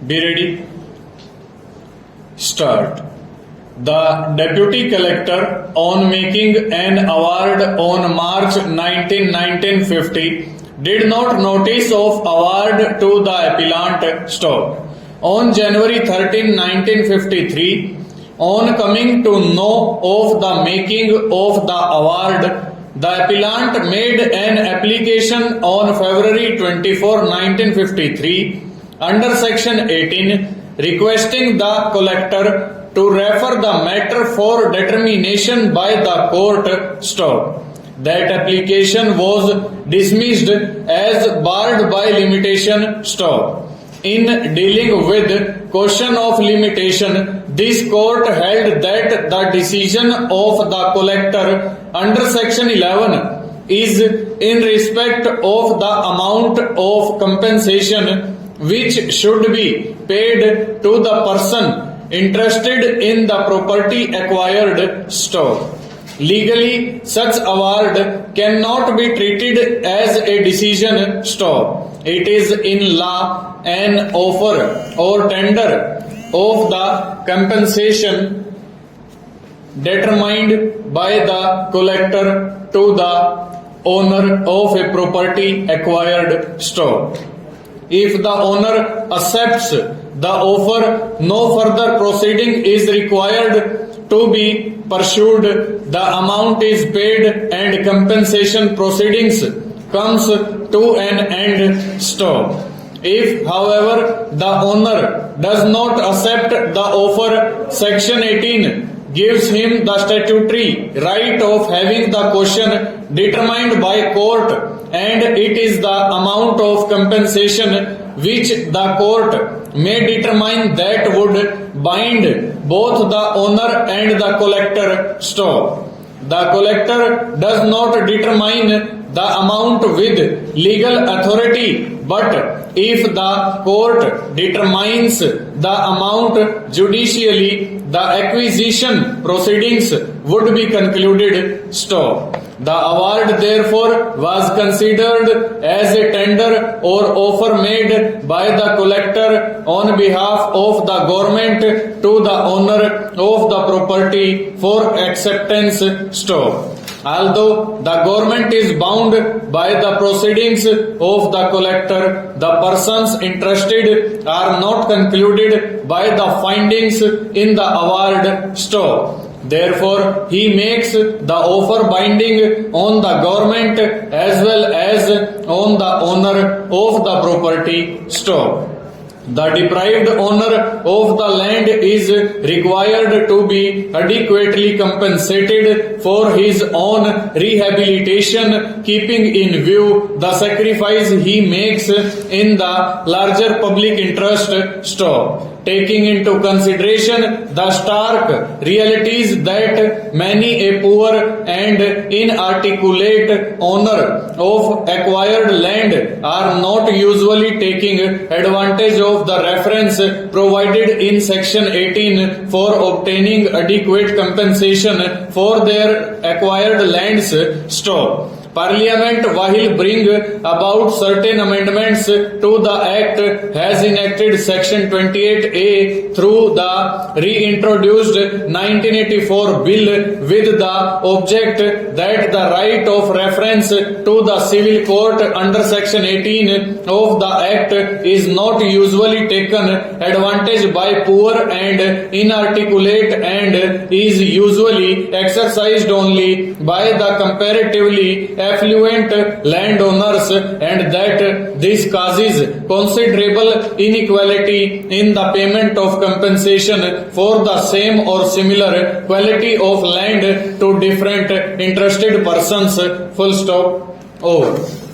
Be ready. Start. The Deputy Collector, on making an award on March 19, 1950, did not notice of award to the appellant stopped. On January 13, 1953, on coming to know of the making of the award, the appellant made an application on February 24, 1953 under Section 18 requesting the collector to refer the matter for determination by the court stop. That application was dismissed as barred by limitation stop. In dealing with question of limitation, this court held that the decision of the collector under Section 11 is in respect of the amount of compensation which should be paid to the person interested in the property acquired stop. Legally, such award cannot be treated as a decision stop. It is in law an offer or tender of the compensation determined by the collector to the owner of a property acquired stop. If the owner accepts the offer, no further proceeding is required to be pursued. The amount is paid and compensation proceedings comes to an end stop. If, however, the owner does not accept the offer, Section 18 gives him the statutory right of having the question determined by court, and it is the amount of compensation which the court may determine that would bind both the owner and the collector stop. The collector does not determine the amount with legal authority, but if the court determines the amount judicially, the acquisition proceedings would be concluded stop. The award therefore was considered as a tender or offer made by the collector on behalf of the government to the owner of the property for acceptance stop. Although the government is bound by the proceedings of the collector, the persons interested are not concluded by the findings in the award stop. Therefore, he makes the offer binding on the government as well as on the owner of the property stop. The deprived owner of the land is required to be adequately compensated for his own rehabilitation, keeping in view the sacrifice he makes in the larger public interest stop. Taking into consideration the stark realities that many a poor and inarticulate owner of acquired land are not usually taking advantage of the reference provided in Section 18 for obtaining adequate compensation for their acquired lands stop. Parliament, while bring about certain amendments to the Act, has enacted Section 28A through the reintroduced 1984 Bill with the object that the right of reference to the civil court under Section 18 of the Act is not usually taken advantage by poor and inarticulate and is usually exercised only by the comparatively affluent landowners, and that this causes considerable inequality in the payment of compensation for the same or similar quality of land to different interested persons. Full stop. Over.